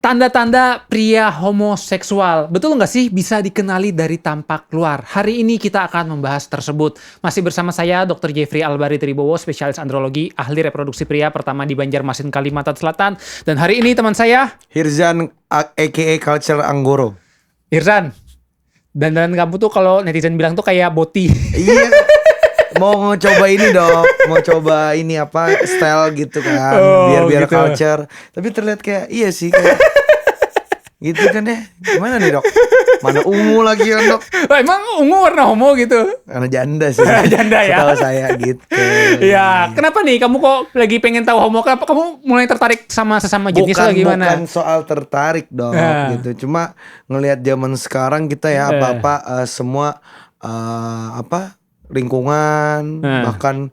Tanda-tanda pria homoseksual, betul nggak sih bisa dikenali dari tampak luar? Hari ini kita akan membahas tersebut. Masih bersama saya, Dr. Jeffrey Albari Tribowo, spesialis andrologi, ahli reproduksi pria pertama di Banjarmasin, Kalimantan Selatan. Dan hari ini teman saya, Hirzan aka Culture Anggoro. Irzan. Dan kamu tuh kalau netizen bilang tuh kayak boti. Iya. Mau coba ini dong, mau coba ini apa style gitu kan, biar gitu. culture. Tapi terlihat kayak iya sih kayak gitu kan ya. Gimana nih dok? Mana ungu lagi kan dok? Oh, emang ungu warna homo gitu? Karena janda sih. Janda ya? Setahu saya gitu. Ya, kenapa nih kamu kok lagi pengen tahu homo? Kenapa kamu mulai tertarik sama sesama jenis atau gimana? Bukan soal tertarik dok, gitu. Cuma ngelihat zaman sekarang kita ya apa-apa semua lingkungan bahkan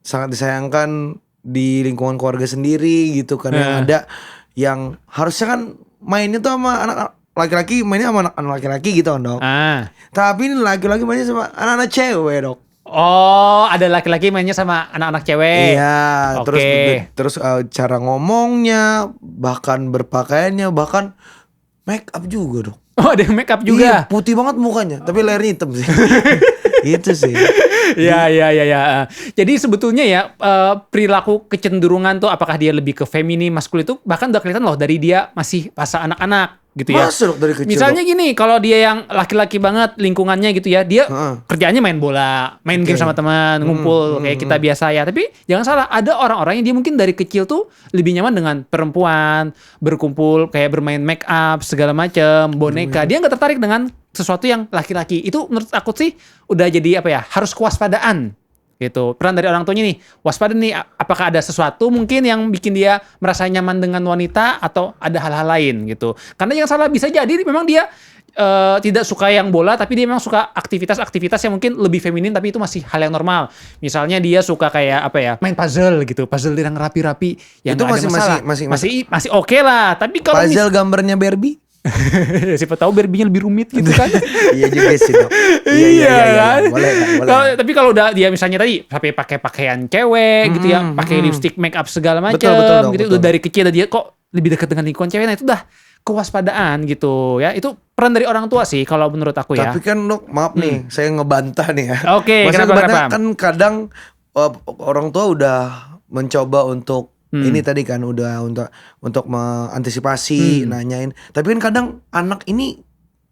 sangat disayangkan di lingkungan keluarga sendiri gitu kan, yang ada yang harusnya kan mainnya tuh sama anak laki-laki, mainnya sama anak laki-laki gitu kan dok. Tapi ini laki-laki mainnya sama anak-anak cewek dok. Oh, ada laki-laki mainnya sama anak-anak cewek. Iya, Okay. terus cara ngomongnya, bahkan berpakaiannya, bahkan make up juga dok. Oh, ada yang make up Iya, juga. putih banget mukanya, tapi lehernya hitam sih. Itu sih. Ya. Jadi sebetulnya ya perilaku kecenderungan tuh apakah dia lebih ke feminin, maskulin itu bahkan udah kelihatan loh dari dia masih masa anak-anak gitu ya. Masuk dari kecil. Misalnya gini, kalau dia yang laki-laki banget lingkungannya gitu ya, dia kerjaannya main bola, main game sama teman, ngumpul kayak kita biasa ya. Tapi jangan salah, ada orang-orang yang dia mungkin dari kecil tuh lebih nyaman dengan perempuan, berkumpul kayak bermain make up segala macam, boneka. Dia nggak tertarik dengan sesuatu yang laki-laki. Itu menurut aku sih udah jadi apa ya? Harus kewaspadaan. Gitu. Peran dari orang tuanya nih, waspada nih, apakah ada sesuatu mungkin yang bikin dia merasa nyaman dengan wanita atau ada hal-hal lain gitu. Karena yang salah bisa jadi memang dia tidak suka yang bola, tapi dia memang suka aktivitas-aktivitas yang mungkin lebih feminin, tapi itu masih hal yang normal. Misalnya dia suka kayak apa ya, main puzzle gitu, puzzle yang rapi-rapi, yang itu masih masih oke lah. Tapi kalau puzzle gambarnya Barbie. Siapa tahu Barbie-nya lebih rumit gitu kan. Iya juga sih dok. Iya kan. Boleh. Tapi kalau udah dia misalnya tadi sampai pakai pakaian cewek gitu ya, pakai lipstick, make up segala macam gitu, udah dari kecil dia kok lebih dekat dengan lingkungan cewek, nah itu udah kewaspadaan gitu ya. Itu peran dari orang tua sih kalau menurut aku ya. Tapi kan dok, maaf nih, saya ngebantah nih ya. Oke, kenapa? Kan kadang orang tua udah mencoba untuk ini tadi kan udah untuk mengantisipasi, nanyain. Tapi kan kadang anak ini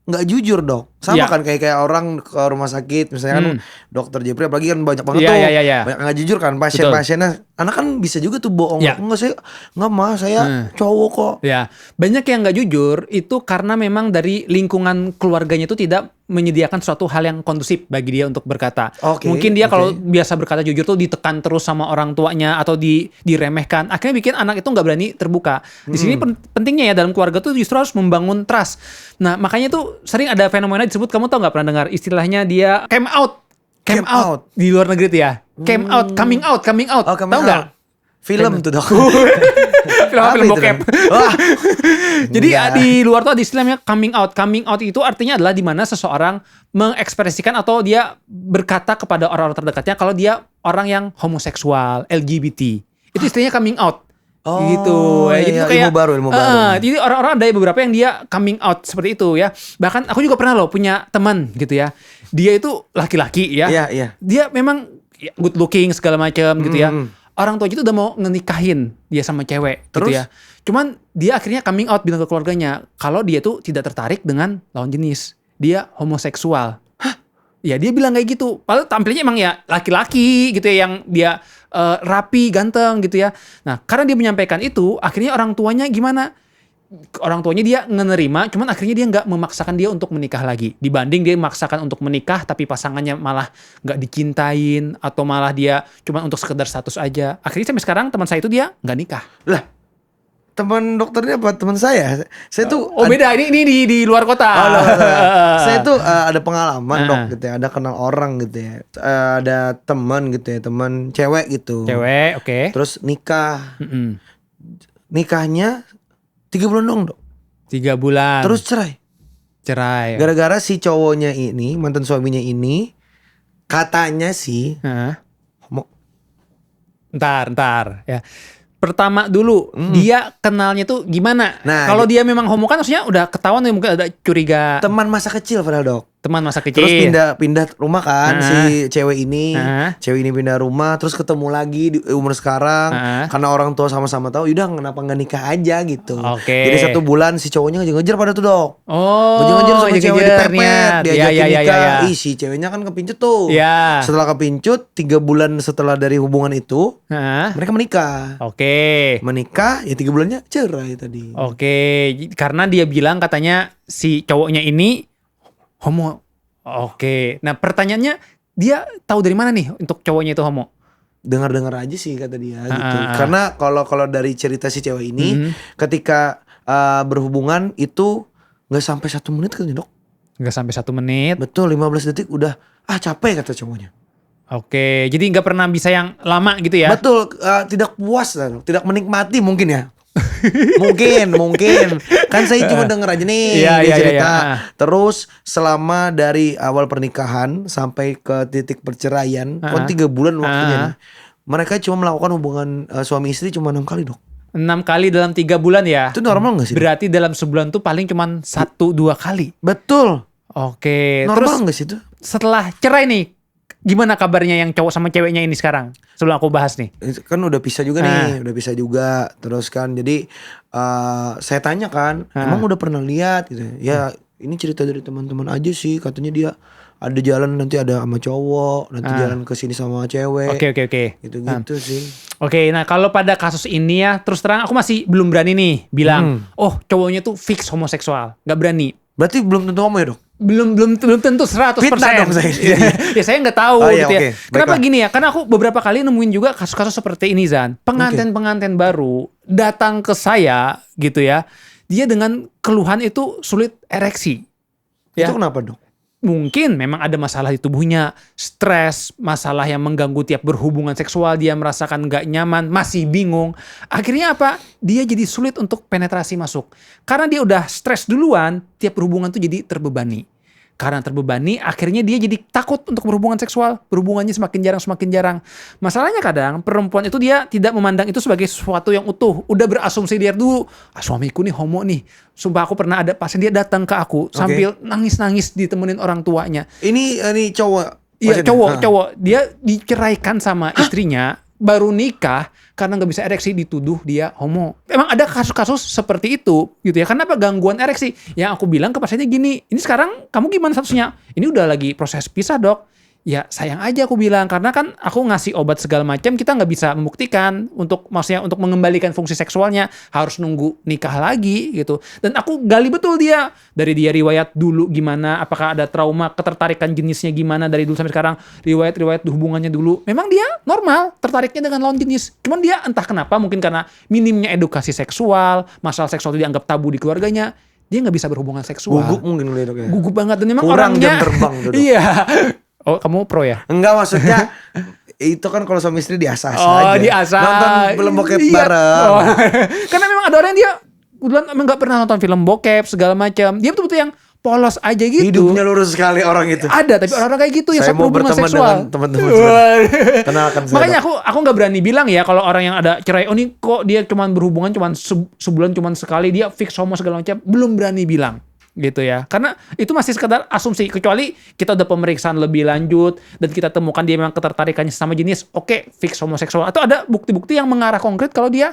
nggak jujur dok, sama kan kayak orang ke rumah sakit misalnya kan dokter Jeffrey apalagi kan banyak banget banyak nggak jujur kan pasien-pasiennya. Anak kan bisa juga tuh bohong, nggak saya cowok kok. Ya, banyak yang nggak jujur itu karena memang dari lingkungan keluarganya itu tidak menyediakan suatu hal yang kondusif bagi dia untuk berkata. Mungkin dia kalau biasa berkata jujur tuh ditekan terus sama orang tuanya atau diremehkan, akhirnya bikin anak itu nggak berani terbuka. Di sini pentingnya ya dalam keluarga tuh justru harus membangun trust. Nah makanya tuh sering ada fenomena disebut, kamu tau nggak pernah dengar istilahnya dia came out di luar negeri tuh ya, coming out tahu nggak? Film tuh dok. Film bokep. Jadi di luar tuh ada istilahnya coming out. Coming out itu artinya adalah di mana seseorang mengekspresikan atau dia berkata kepada orang-orang terdekatnya kalau dia orang yang homoseksual, LGBT. Itu istilahnya coming out. Gitu. Jadi itu kayak ilmu baru. Jadi orang-orang ada beberapa yang dia coming out seperti itu ya. Bahkan aku juga pernah loh punya teman gitu ya. Dia itu laki-laki ya. Iya. Dia memang good looking segala macam gitu ya. Orang tua itu udah mau ngenikahin dia sama cewek. Terus? Gitu ya. Cuman dia akhirnya coming out bilang ke keluarganya kalau dia tuh tidak tertarik dengan lawan jenis. Dia homoseksual. Ya dia bilang kayak gitu. Padahal tampilnya emang ya laki-laki gitu ya, yang dia rapi, ganteng gitu ya. Nah karena dia menyampaikan itu, akhirnya orang tuanya gimana? Orang tuanya dia ngenerima, cuman akhirnya dia nggak memaksakan dia untuk menikah lagi. Dibanding dia memaksakan untuk menikah, tapi pasangannya malah nggak dicintain, atau malah dia cuman untuk sekedar status aja. Akhirnya sampai sekarang teman saya itu dia nggak nikah. Lah, teman dokternya apa teman saya? Saya tuh beda. Ini di luar kota. Saya tuh ada pengalaman dok gitu ya, ada kenal orang gitu ya, ada teman gitu ya, teman cewek gitu. Cewek, oke. Terus nikah. Nikahnya 3 bulan dong dok. 3 bulan. Terus cerai. Gara-gara si cowoknya ini, mantan suaminya ini, katanya sih Ntar ya. pertama dulu dia kenalnya tuh gimana? Nah, kalau dia memang homo kan maksudnya udah ketahuan ya, mungkin ada curiga. Teman masa kecil padahal Dok. Teman masa kecil. Terus pindah rumah kan si cewek ini. Cewek ini pindah rumah terus ketemu lagi di umur sekarang. Karena orang tua sama-sama tahu, yaudah kenapa nggak nikah aja gitu. Jadi 1 bulan si cowoknya ngejar pada tuh Dok. Ngejar sama cewek dipepet, diajakin nikah. Ih, si ceweknya kan kepincut tuh. Setelah kepincut 3 bulan setelah dari hubungan itu, mereka menikah. Menikah ya 3 bulannya cerai tadi. Karena dia bilang katanya si cowoknya ini homo. Nah pertanyaannya, dia tahu dari mana nih untuk cowoknya itu homo? Dengar-dengar aja sih kata dia gitu. Karena kalau dari cerita si cewek ini, ketika berhubungan itu nggak sampai 1 menit kan Dok? Nggak sampai 1 menit. Betul, 15 detik udah capek kata cowoknya. Jadi nggak pernah bisa yang lama gitu ya? Betul, tidak puas, tidak menikmati mungkin ya. mungkin kan saya cuma denger aja nih dia cerita. Terus selama dari awal pernikahan sampai ke titik perceraian, kan 3 bulan waktunya. Mereka cuma melakukan hubungan suami istri cuma 6 kali Dok. 6 kali dalam 3 bulan ya? Itu normal gak sih? Berarti dalam sebulan tuh paling cuma 1-2 kali. Betul. Terus Normal gak sih itu? Setelah cerai nih, gimana kabarnya yang cowok sama ceweknya ini sekarang? Sebelum aku bahas nih. Kan udah pisah juga nih, udah pisah juga. Terus kan jadi saya tanya kan, emang udah pernah lihat gitu. Ya ini cerita dari teman-teman aja sih, katanya dia ada jalan nanti ada sama cowok, nanti jalan ke sini sama cewek. Oke. Gitu-gitu sih. Nah kalau pada kasus ini ya, terus terang aku masih belum berani nih bilang, oh cowoknya tuh fix homoseksual. Gak berani. Berarti belum tentu homo ya Dok? Belum tentu 100%. Fitnah dong saya. Ya saya nggak tahu gitu ya. Kenapa Baiklah. gini ya? Karena aku beberapa kali nemuin juga kasus-kasus seperti ini Zan. Pengantin baru datang ke saya gitu ya. Dia dengan keluhan itu sulit ereksi. Itu kenapa Dok? Mungkin memang ada masalah di tubuhnya, stres, masalah yang mengganggu tiap berhubungan seksual, dia merasakan gak nyaman, masih bingung. Akhirnya apa? Dia jadi sulit untuk penetrasi masuk. Karena dia udah stres duluan, tiap berhubungan tuh jadi terbebani. Karena terbebani, akhirnya dia jadi takut untuk berhubungan seksual. Berhubungannya semakin jarang. Masalahnya kadang perempuan itu dia tidak memandang itu sebagai sesuatu yang utuh. Udah berasumsi dia dulu, suamiku nih homo nih. Sumpah aku pernah ada pasien dia datang ke aku sambil nangis-nangis ditemenin orang tuanya. Ini cowok? Iya cowok. Dia diceraikan sama istrinya, baru nikah karena nggak bisa ereksi, dituduh dia homo. Emang ada kasus-kasus seperti itu gitu ya. Kenapa gangguan ereksi? Yang aku bilang ke pasiennya gini, ini sekarang kamu gimana statusnya? Ini udah lagi proses pisah Dok. Ya sayang aja aku bilang, karena kan aku ngasih obat segala macam, kita nggak bisa membuktikan maksudnya untuk mengembalikan fungsi seksualnya, harus nunggu nikah lagi gitu. Dan aku gali betul dia, dari dia riwayat dulu gimana, apakah ada trauma, ketertarikan jenisnya gimana dari dulu sampai sekarang, riwayat hubungannya dulu, memang dia normal tertariknya dengan lawan jenis. Cuman dia entah kenapa, mungkin karena minimnya edukasi seksual, masalah seksual itu dianggap tabu di keluarganya, dia nggak bisa berhubungan seksual. Gugup mungkin Dok ya. Gugup banget, dan memang kurang orangnya jam terbang tuh Dok. Iya. Oh kamu pro ya? Enggak, maksudnya itu kan kalau suami istri diasah aja. Diasah. Nonton film bokep bareng. Karena memang ada orang yang dia udah emang gak pernah nonton film bokep segala macam. Dia betul-betul yang polos aja gitu. Hidupnya lurus sekali orang itu. Ada, tapi orang-orang kayak gitu yang saya mau berhubungan berteman seksual. dengan teman-teman. Kenalkan saya. Makanya aku nggak berani bilang ya kalau orang yang ada cerai, oh ini kok dia cuman berhubungan cuman sebulan cuman sekali, dia fix homo segala macam, belum berani bilang. Gitu ya, karena itu masih sekedar asumsi, kecuali kita udah pemeriksaan lebih lanjut dan kita temukan dia memang ketertarikannya sama jenis, oke, fix homoseksual, atau ada bukti-bukti yang mengarah konkret kalau dia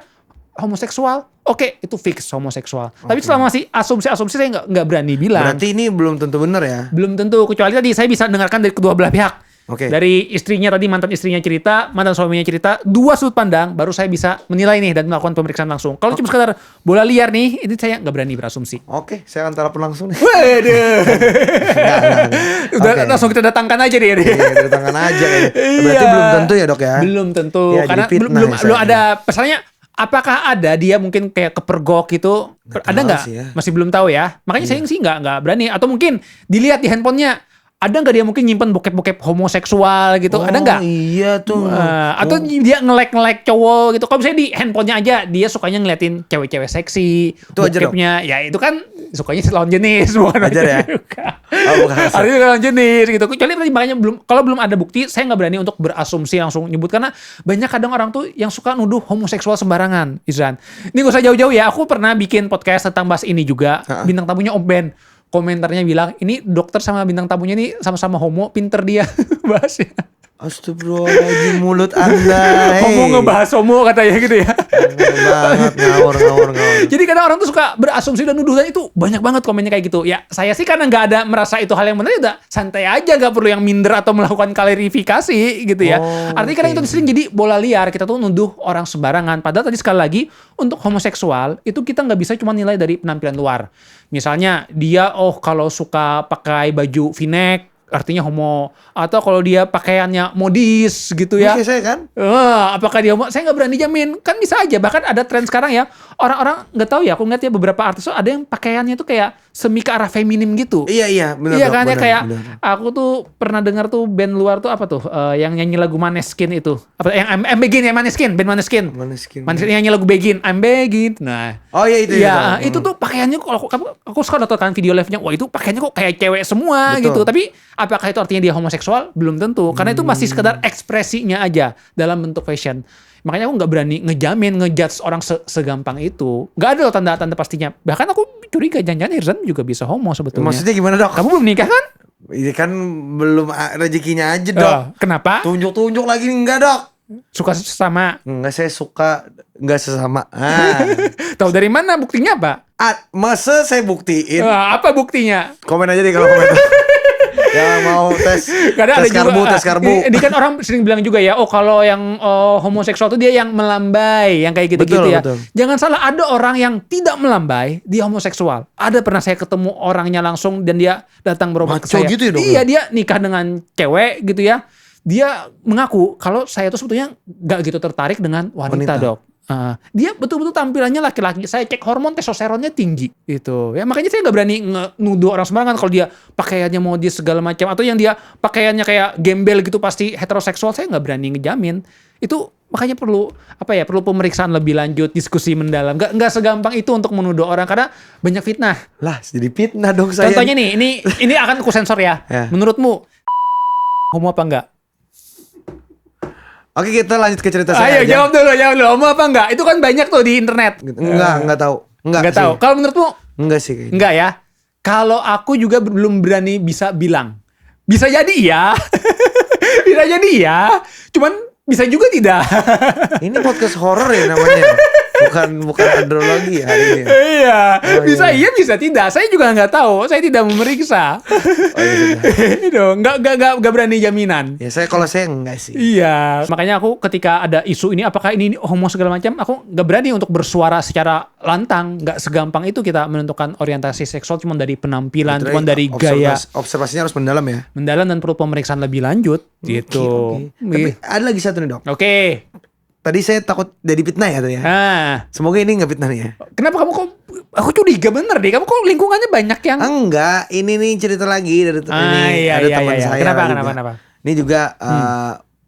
homoseksual, oke, itu fix homoseksual. Tapi selama masih asumsi saya nggak berani bilang. Berarti ini belum tentu benar ya? Belum tentu, kecuali tadi saya bisa dengarkan dari kedua belah pihak. Dari istrinya tadi, mantan istrinya cerita, mantan suaminya cerita, 2 sudut pandang, baru saya bisa menilai nih dan melakukan pemeriksaan langsung. Kalau cuma sekedar bola liar nih, ini saya nggak berani berasumsi. Oke, saya akan telepon langsung nih. Waduh. Udah langsung kita datangkan aja nih. Iya, datangkan aja. Berarti belum tentu ya Dok ya? Belum tentu, ya, karena belum ada pesannya. Apakah ada dia mungkin kayak kepergok gitu? Ada nggak? Ya. Masih belum tahu ya. Makanya saya sih nggak berani. Atau mungkin dilihat di handphonenya. Ada nggak dia mungkin nyimpen bokep-bokep homoseksual gitu? Ada nggak? Iya tuh. Atau dia nge-like cowok gitu. Kalau misalnya di handphonenya aja dia sukanya ngeliatin cewek-cewek seksi, itu bokepnya. Ya itu kan sukanya lawan jenis, bukan ajar ya. Oh, bukan lawan Artinya bukan lawan jenis gitu. Kecuali tadi makanya kalau belum ada bukti, saya nggak berani untuk berasumsi langsung nyebut karena banyak kadang orang tuh yang suka nuduh homoseksual sembarangan, Izan. Ini gak usah jauh-jauh ya. Aku pernah bikin podcast tentang bahas ini juga. Bintang tamunya Om Ben. Komentarnya bilang, ini dokter sama bintang tamunya ini sama-sama homo, pinter dia bahasnya. Astagfirullahaladzim, mulut Anda. Homo ngebahas homo katanya gitu ya. Banget, ngawur. Jadi kadang orang tuh suka berasumsi dan nuduh, dan itu banyak banget komennya kayak gitu. Ya saya sih karena nggak ada merasa itu hal yang benar, udah santai aja, nggak perlu yang minder atau melakukan klarifikasi gitu ya. Artinya kadang itu sering jadi bola liar, kita tuh nuduh orang sembarangan. Padahal tadi sekali lagi, untuk homoseksual itu kita nggak bisa cuma nilai dari penampilan luar. Misalnya dia kalau suka pakai baju V-neck, artinya homo, atau kalau dia pakaiannya modis gitu ya. Oke, saya kan? Apakah dia homo? Saya nggak berani jamin. Kan bisa aja. Bahkan ada tren sekarang ya. Orang-orang nggak tahu ya. Aku ngeliat ya beberapa artis tuh ada yang pakaiannya tuh kayak semi ke arah feminim gitu. Iya, benar. Iya kan ya kayak aku tuh pernah dengar tuh band luar tuh apa tuh yang nyanyi lagu Maneskin itu. Apa yang I'm Begin ya, Maneskin, band Maneskin. Maneskin yang nyanyi lagu Begin, I'm Begin. Nah. Oh iya itu. Iya, itu tuh pakaiannya kalau aku suka nonton video live-nya. Wah, itu pakaiannya kok kayak cewek semua. Betul. Gitu. Tapi apakah itu artinya dia homoseksual? Belum tentu. Karena itu masih sekedar ekspresinya aja dalam bentuk fashion. Makanya aku nggak berani ngejamin, ngejudge orang segampang itu. Nggak ada loh tanda-tanda pastinya. Bahkan aku curiga jangan-jangan Hirzan juga bisa homo sebetulnya. Maksudnya gimana, Dok? Kamu belum nikah kan? Ini kan belum rezekinya aja, Dok. Kenapa? Tunjuk-tunjuk lagi enggak, Dok? Suka sesama? Enggak, saya suka enggak sesama. Tahu dari mana? Buktinya apa? Masa saya buktiin? Apa buktinya? Komen aja deh kalau komentar. Yang mau tes karbu. Ini kan orang sering bilang juga ya, kalau yang homoseksual tuh dia yang melambai, yang kayak gitu-gitu ya. Betul. Jangan salah, ada orang yang tidak melambai, dia homoseksual. Ada pernah saya ketemu orangnya langsung dan dia datang berobat ke saya. Gitu ya, Dok? Iya, dia nikah dengan cewek gitu ya. Dia mengaku kalau saya tuh sebetulnya nggak gitu tertarik dengan wanita. Dok. Dia betul-betul tampilannya laki-laki. Saya cek hormon testosteronnya tinggi gitu. Ya makanya saya nggak berani nuduh orang sembarangan kalau dia pakaiannya modis segala macam, atau yang dia pakaiannya kayak gembel gitu pasti heteroseksual. Saya nggak berani ngejamin. Itu makanya perlu pemeriksaan lebih lanjut, diskusi mendalam. Nggak segampang itu untuk menuduh orang karena banyak fitnah. Lah, jadi fitnah dong saya. Contohnya nih, ini akan ku sensor ya. Menurutmu homo apa enggak? Oke, kita lanjut ke cerita saya. Ayo aja. Jawab dulu. Homo apa enggak? Itu kan banyak tuh di internet. Enggak tahu. Enggak tahu. Kalau menurutmu? Enggak sih kayaknya. Enggak ya. Kalau aku juga belum berani bisa bilang. Bisa jadi iya. Bisa jadi iya. Cuman bisa juga tidak. Ini podcast horor ya namanya. Bukan andrologi ya hari ini. Iya. Iya bisa tidak. Saya juga nggak tahu. Saya tidak memeriksa. Nggak berani jaminan. Ya kalau saya enggak sih. Iya. Makanya aku ketika ada isu ini, apakah ini homo segala macam, aku nggak berani untuk bersuara secara lantang. Nggak segampang itu kita menentukan orientasi seksual cuma dari penampilan, cuma dari gaya. Observasinya harus mendalam ya. Mendalam dan perlu pemeriksaan lebih lanjut. Gitu. Tapi ada lagi satu nih, Dok. Oke. Tadi saya takut jadi fitnah ya tadi ya. Semoga ini nggak fitnah nih ya. Kenapa kamu kok? Aku curiga bener deh. Kamu kok lingkungannya banyak yang? Enggak. Ini nih cerita lagi dari ada teman saya. Kenapa? Ini juga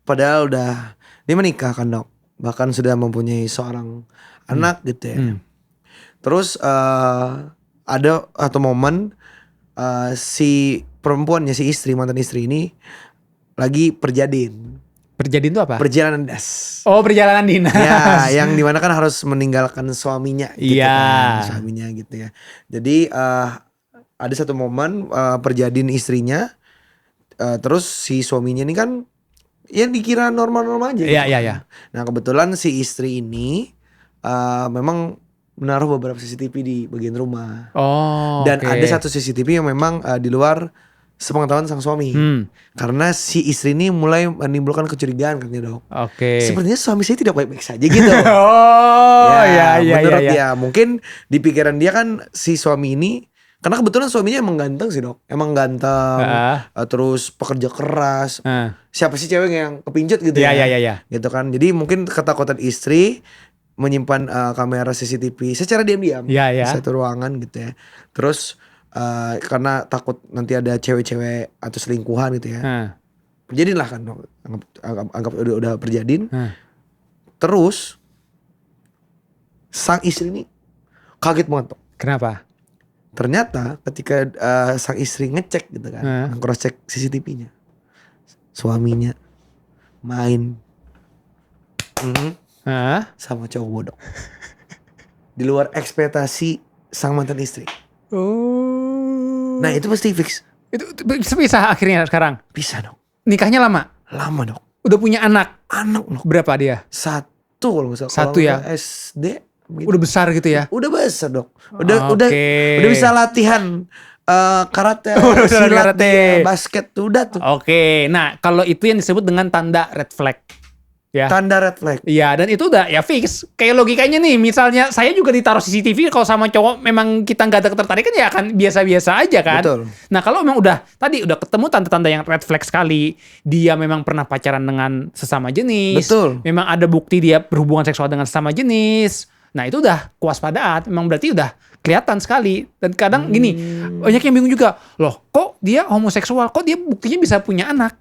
padahal dia menikah kan, Dok. Bahkan sudah mempunyai seorang anak gitu ya. Terus ada satu momen si perempuannya, si mantan istri ini lagi perjadian. Perjadian itu apa? Perjalanan dinas. Oh, perjalanan dinas. Ya, yang dimana kan harus meninggalkan suaminya gitu kan, suaminya gitu ya. Jadi ada satu momen perjadian istrinya, terus si suaminya ini kan ya dikira normal-normal aja. Iya. Nah, kebetulan si istri ini memang menaruh beberapa CCTV di bagian rumah. Dan ada satu CCTV yang memang di luar sepengetahuan sang suami. Karena si istri ini mulai menimbulkan kecurigaan katanya, Dok. Sepertinya suami saya tidak baik-baik saja gitu. Menurut dia, mungkin di pikiran dia kan si suami ini, karena kebetulan suaminya emang ganteng sih, Dok. Emang ganteng, terus pekerja keras. Siapa sih cewek yang kepincut gitu ya? Iya. Gitu kan. Jadi mungkin ketakutan istri menyimpan kamera CCTV secara diam-diam di satu ruangan gitu ya. Terus karena takut nanti ada cewek-cewek atau selingkuhan gitu ya. Perjadian lah kan, anggap udah perjadian. Terus sang istri ini kaget banget, Dok. Kenapa? ternyata ketika sang istri ngecek gitu kan, cross check CCTV-nya, suaminya main sama cowok bodoh. Di luar ekspektasi sang mantan istri. Oh. Nah itu pasti fix. Itu bisa akhirnya sekarang? Bisa dong. Nikahnya lama? Lama dong. Udah punya anak? Anak dong. Berapa dia? 1 kalau misalnya. Satu ya? SD. Gitu. Udah besar gitu ya? Udah besar dong. Udah bisa latihan karate, silat, basket tuh udah tuh. Oke, nah kalau itu yang disebut dengan tanda red flag. Ya. Tanda red flag. Iya, dan itu udah ya fix. Kayak logikanya nih, misalnya saya juga ditaruh CCTV, kalau sama cowok memang kita nggak ada ketertarikan ya akan biasa-biasa aja kan. Betul. Nah kalau memang udah ketemu tanda-tanda yang red flag sekali, dia memang pernah pacaran dengan sesama jenis. Betul. Memang ada bukti dia berhubungan seksual dengan sesama jenis. Nah itu udah kewaspadaan, memang berarti udah kelihatan sekali. Dan kadang gini, banyak yang bingung juga, loh kok dia homoseksual, kok dia buktinya bisa punya anak?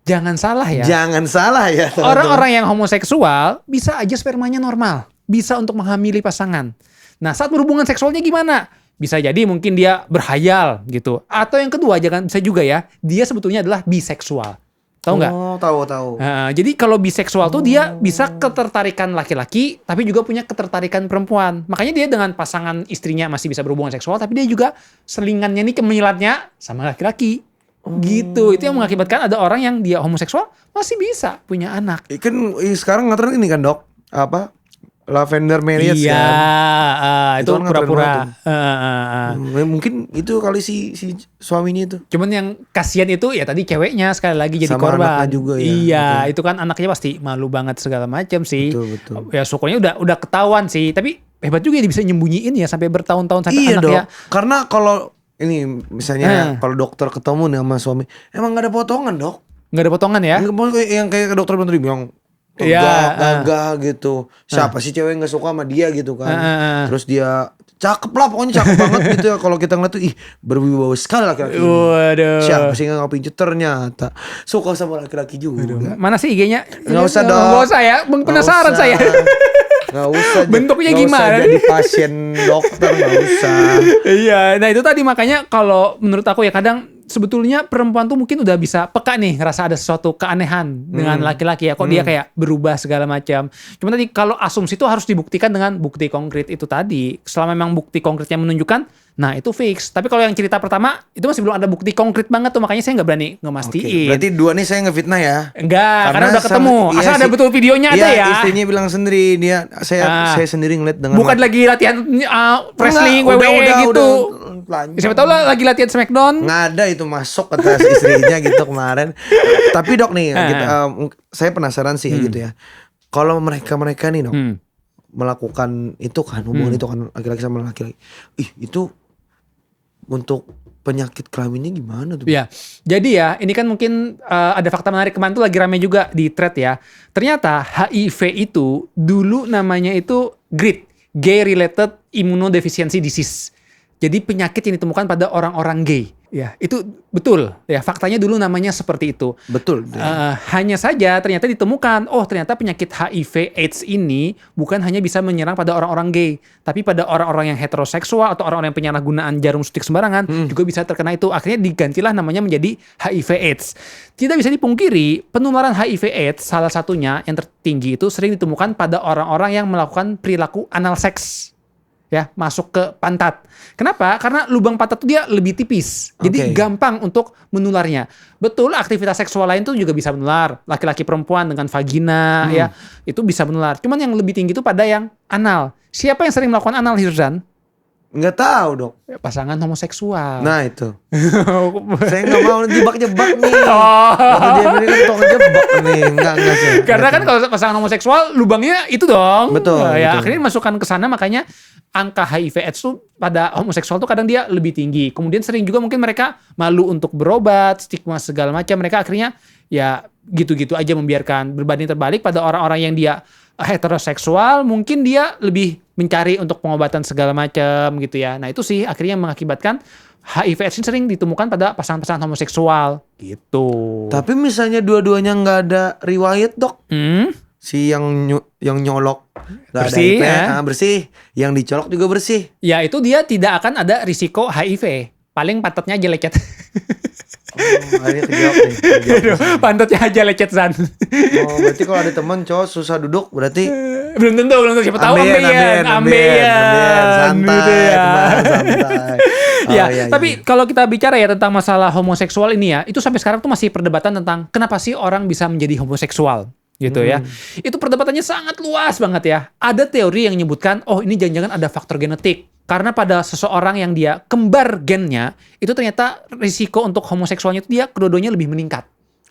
Jangan salah ya. Jangan salah ya. Orang-orang yang homoseksual bisa aja spermanya normal, bisa untuk menghamili pasangan. Nah saat berhubungan seksualnya gimana? Bisa jadi mungkin dia berhayal gitu. Atau yang kedua, jangan bisa juga ya, dia sebetulnya adalah biseksual. Tahu nggak? Oh, tahu. Jadi kalau biseksual tuh dia bisa ketertarikan laki-laki, tapi juga punya ketertarikan perempuan. Makanya dia dengan pasangan istrinya masih bisa berhubungan seksual, tapi dia juga selingannya nih kemilatnya sama laki-laki. Gitu. Itu yang mengakibatkan ada orang yang dia homoseksual masih bisa punya anak. Kan sekarang ngetren ini kan dok, apa lavender marriage iya, kan? itu kan pura-pura. Mungkin itu kali si suaminya itu. Cuman yang kasihan itu ya tadi ceweknya sekali lagi jadi sama korban. Juga, ya. Iya, betul. Itu kan anaknya pasti malu banget segala macam sih. Betul. Ya syukurnya udah ketahuan sih. Tapi hebat juga dia bisa nyembunyiin ya sampai bertahun-tahun sampai iya, anaknya. Dok. Karena kalau ini misalnya kalau dokter ketemu nih sama suami, emang gak ada potongan dok? Gak ada potongan ya? Yang kayak dokter tadi bilang gagah gitu. Siapa sih cewek yang gak suka sama dia gitu kan? Terus dia cakep lah, pokoknya cakep banget gitu ya. Kalau kita ngeliat tuh, berwibawa sekali laki-laki. Waduh. Siapa sih yang ngapain ternyata suka sama laki-laki juga. Waduh. Mana sih IG-nya? Gak usah dong. Gak usah ya, penasaran saya. Gak usah. Bentuknya gak gimana? Usah jadi pasien dokter, gak usah. Iya, nah itu tadi makanya kalau menurut aku ya kadang sebetulnya perempuan tuh mungkin udah bisa peka nih ngerasa ada sesuatu keanehan dengan laki-laki ya. Kok dia kayak berubah segala macam. Cuma tadi kalau asumsi itu harus dibuktikan dengan bukti konkret itu tadi. Selama memang bukti konkretnya menunjukkan, nah itu fix. Tapi kalau yang cerita pertama itu masih belum ada bukti konkret banget tuh, makanya saya nggak berani ngemastiin. Okay. Berarti dua nih saya ngefitnah ya? Enggak, karena udah ketemu. Asal ada betul videonya ada ya. Istrinya bilang sendiri, saya sendiri ngeliat dengan bukan lagi latihan wrestling, WWE gitu. Siapa tahu lah lagi latihan Smackdown. Nggak ada itu masuk atas istrinya gitu kemarin. Tapi dok nih, saya penasaran sih gitu ya. Kalau mereka nih dok melakukan itu kan hubungan itu kan laki-laki sama laki-laki, itu untuk penyakit kelaminnya gimana tuh? Ya, jadi ya ini kan mungkin ada fakta menarik kemarin tuh lagi rame juga di thread ya. Ternyata HIV itu dulu namanya itu GRID, Gay Related Immunodeficiency Disease. Jadi penyakit yang ditemukan pada orang-orang gay. Ya, itu betul. Ya, faktanya dulu namanya seperti itu. Betul. Hanya saja ternyata ditemukan, ternyata penyakit HIV AIDS ini bukan hanya bisa menyerang pada orang-orang gay, tapi pada orang-orang yang heteroseksual atau orang-orang yang penyalahgunaan jarum suntik sembarangan juga bisa terkena itu. Akhirnya digantilah namanya menjadi HIV AIDS. Tidak bisa dipungkiri, penularan HIV AIDS salah satunya yang tertinggi itu sering ditemukan pada orang-orang yang melakukan perilaku anal seks. Ya, masuk ke pantat. Kenapa? Karena lubang pantat itu dia lebih tipis. Jadi gampang untuk menularnya. Betul, aktivitas seksual lain tuh juga bisa menular. Laki-laki perempuan dengan vagina ya, itu bisa menular. Cuman yang lebih tinggi itu pada yang anal. Siapa yang sering melakukan anal, Hirzan? Nggak tahu dok. Pasangan homoseksual. Nah itu. Saya nggak mau jebak-jebak nih. Dia ini kan tukang jebak nih. Nggak sih. Karena kan kalau pasangan homoseksual lubangnya itu dong. Betul. Ya akhirnya masukkan ke sana, makanya angka HIV AIDS tuh pada homoseksual tuh kadang dia lebih tinggi. Kemudian sering juga mungkin mereka malu untuk berobat, stigma segala macam. Mereka akhirnya ya gitu-gitu aja membiarkan. Berbanding terbalik pada orang-orang yang dia heteroseksual, mungkin dia lebih mencari untuk pengobatan segala macam gitu ya. Nah itu sih akhirnya mengakibatkan HIV AIDS ini sering ditemukan pada pasangan-pasangan homoseksual gitu. Tapi misalnya dua-duanya nggak ada riwayat dok, Si yang nyolok nggak ada Bersih, IP, ya. bersih. Yang dicolok juga bersih. Ya itu dia tidak akan ada risiko HIV. Paling pantatnya aja lecet. Oh, akhirnya kejawab nih. Kejawab. Pantatnya aja lecet San. Oh, berarti kalau ada teman cowok susah duduk berarti belum tentu siapa tahu ambeien. santai, gitu ya. teman, santai. Ya, iya, tapi kalau kita bicara ya tentang masalah homoseksual ini ya, itu sampai sekarang tuh masih perdebatan tentang kenapa sih orang bisa menjadi homoseksual gitu ya. Itu perdebatannya sangat luas banget ya. Ada teori yang menyebutkan, oh ini jangan-jangan ada faktor genetik. Karena pada seseorang yang dia kembar gennya, itu ternyata risiko untuk homoseksualnya itu dia kedua-duanya lebih meningkat.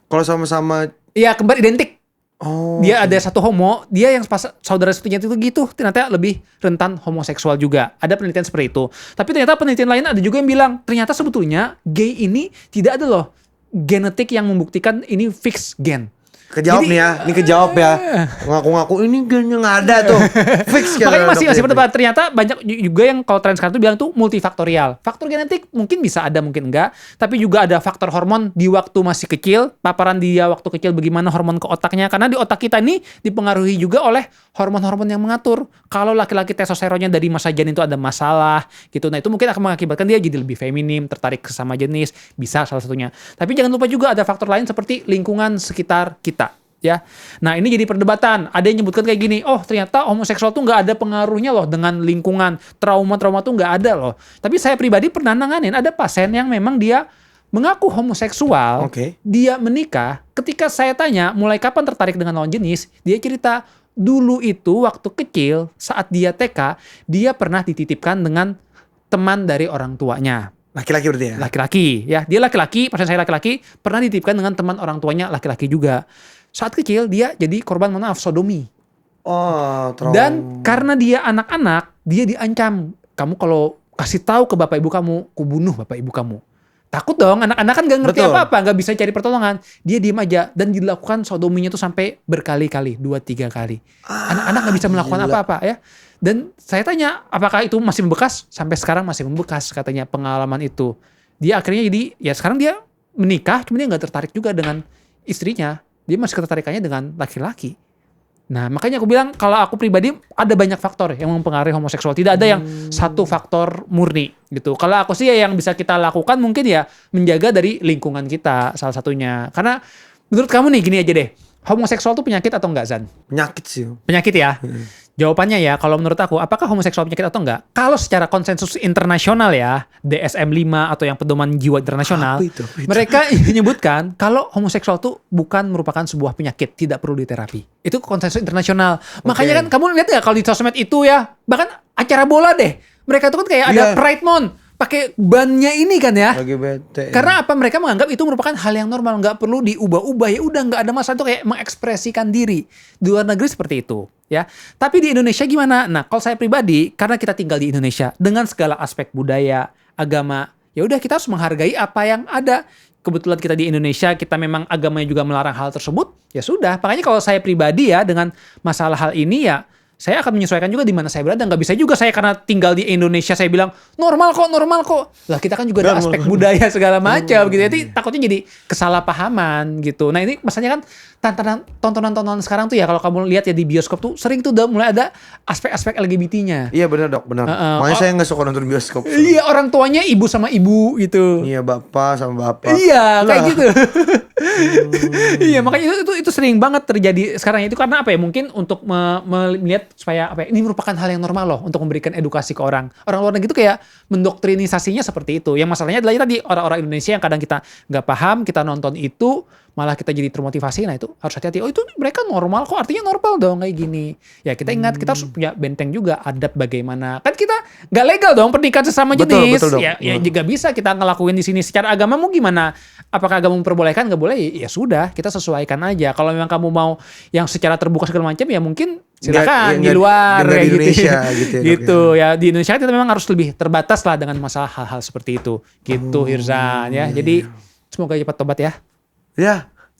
Kalau sama-sama Iya, kembar identik. oh, Dia ada satu homo, dia yang pas saudara satunya itu gitu, ternyata lebih rentan homoseksual juga. Ada penelitian seperti itu. Tapi ternyata penelitian lain ada juga yang bilang, ternyata sebetulnya gay ini tidak ada loh genetik yang membuktikan ini fix gen. kejawab Jadi, nih ya, ini kejawab ya. Ngaku-ngaku ini gennya nggak ada tuh. Fix kan. Makanya masih berdebat. Ternyata banyak juga yang kalau tren sekarang tuh bilang tuh multifaktorial. Faktor genetik mungkin bisa ada, mungkin enggak. Tapi juga ada faktor hormon di waktu masih kecil. Paparan dia waktu kecil bagaimana hormon ke otaknya. Karena di otak kita ini dipengaruhi juga oleh hormon-hormon yang mengatur. Kalau laki-laki testosteronnya dari masa janin itu ada masalah gitu. Nah itu mungkin akan mengakibatkan dia jadi lebih feminim, tertarik ke sama jenis. Bisa salah satunya. Tapi jangan lupa juga ada faktor lain seperti lingkungan sekitar kita. Ya, nah ini jadi perdebatan. Ada yang nyebutkan kayak gini, oh ternyata homoseksual tuh nggak ada pengaruhnya loh dengan lingkungan, trauma-trauma tuh nggak ada loh. Tapi saya pribadi pernah nanganin ada pasien yang memang dia mengaku homoseksual, dia menikah. Ketika saya tanya mulai kapan tertarik dengan lawan jenis, dia cerita dulu itu waktu kecil saat dia TK, dia pernah dititipkan dengan teman dari orang tuanya. Laki-laki berarti ya? Laki-laki, ya dia laki-laki, pasien saya laki-laki pernah dititipkan dengan teman orang tuanya laki-laki juga. Saat kecil dia jadi korban sodomi. Oh, trauma. Dan karena dia anak-anak, dia diancam. Kamu kalau kasih tahu ke bapak ibu kamu, ku bunuh bapak ibu kamu. Takut dong, anak-anak kan gak ngerti apa-apa, gak bisa cari pertolongan. Dia diem aja dan dilakukan sodominya tuh sampai berkali-kali, 2-3 kali. Anak-anak gak bisa melakukan apa-apa ya. Dan saya tanya, apakah itu masih membekas? Sampai sekarang masih membekas katanya pengalaman itu. Dia akhirnya jadi, ya sekarang dia menikah, cuma dia gak tertarik juga dengan istrinya. Dia masih ketertarikannya dengan laki-laki. Nah, makanya aku bilang kalau aku pribadi ada banyak faktor yang mempengaruhi homoseksual. Tidak ada yang satu faktor murni gitu. Kalau aku sih ya yang bisa kita lakukan mungkin ya menjaga dari lingkungan kita salah satunya. Karena menurut kamu nih gini aja deh. Homoseksual itu penyakit atau enggak, Zan? Penyakit sih. Penyakit ya? Jawabannya ya, kalau menurut aku, apakah homoseksual penyakit atau enggak? Kalau secara konsensus internasional ya, DSM-5 atau yang pedoman jiwa internasional, mereka menyebutkan kalau homoseksual itu bukan merupakan sebuah penyakit, tidak perlu diterapi. Itu konsensus internasional. Makanya kan kamu lihat ya kalau di sosmed itu ya, bahkan acara bola deh, mereka itu kan kayak ada Pride Month, pakai bannya ini kan ya. Lagi bete. Karena apa? Mereka menganggap itu merupakan hal yang normal, nggak perlu diubah-ubah. Ya udah nggak ada masalah, itu kayak mengekspresikan diri. Di luar negeri seperti itu, ya. Tapi di Indonesia gimana? Nah, kalau saya pribadi, karena kita tinggal di Indonesia dengan segala aspek budaya, agama, ya udah kita harus menghargai apa yang ada. Kebetulan kita di Indonesia, kita memang agamanya juga melarang hal tersebut. Ya sudah. Makanya kalau saya pribadi ya dengan masalah hal ini ya, saya akan menyesuaikan juga di mana saya berada. Nggak bisa juga saya karena tinggal di Indonesia saya bilang normal kok. Lah kita kan juga ada aspek budaya segala macam gitu. Jadi takutnya jadi kesalahpahaman gitu. Nah ini masalahnya kan tontonan sekarang tuh ya kalau kamu lihat ya di bioskop tuh sering tuh udah mulai ada aspek-aspek LGBT-nya. Iya benar dok, benar. Makanya saya nggak suka nonton bioskop. Iya orang tuanya ibu sama ibu gitu. Iya bapak sama bapak. Iya kayak gitu. Iya makanya itu sering banget terjadi sekarang itu karena apa ya mungkin untuk melihat supaya apa ya, ini merupakan hal yang normal loh untuk memberikan edukasi ke orang luar negeri itu kayak mendoktrinisasinya seperti itu. Yang masalahnya adalah tadi orang-orang Indonesia yang kadang kita nggak paham, kita nonton itu malah kita jadi termotivasi. Nah itu harus hati-hati. Oh itu mereka normal kok, artinya normal dong kayak gini. Ya kita ingat kita harus punya benteng juga adab bagaimana. Kan kita nggak legal dong pernikahan sesama jenis. Betul, ya juga bisa kita ngelakuin di sini. Secara agama mau gimana? Apakah agama memperbolehkan? Nggak boleh? Ya sudah kita sesuaikan aja. Kalau memang kamu mau yang secara terbuka segala macam ya mungkin silakan di luar kayak di Indonesia gitu ya. Di Indonesia kita memang harus lebih terbatas lah dengan masalah hal-hal seperti itu gitu Hirzan ya. Jadi semoga cepat tobat ya. Ya,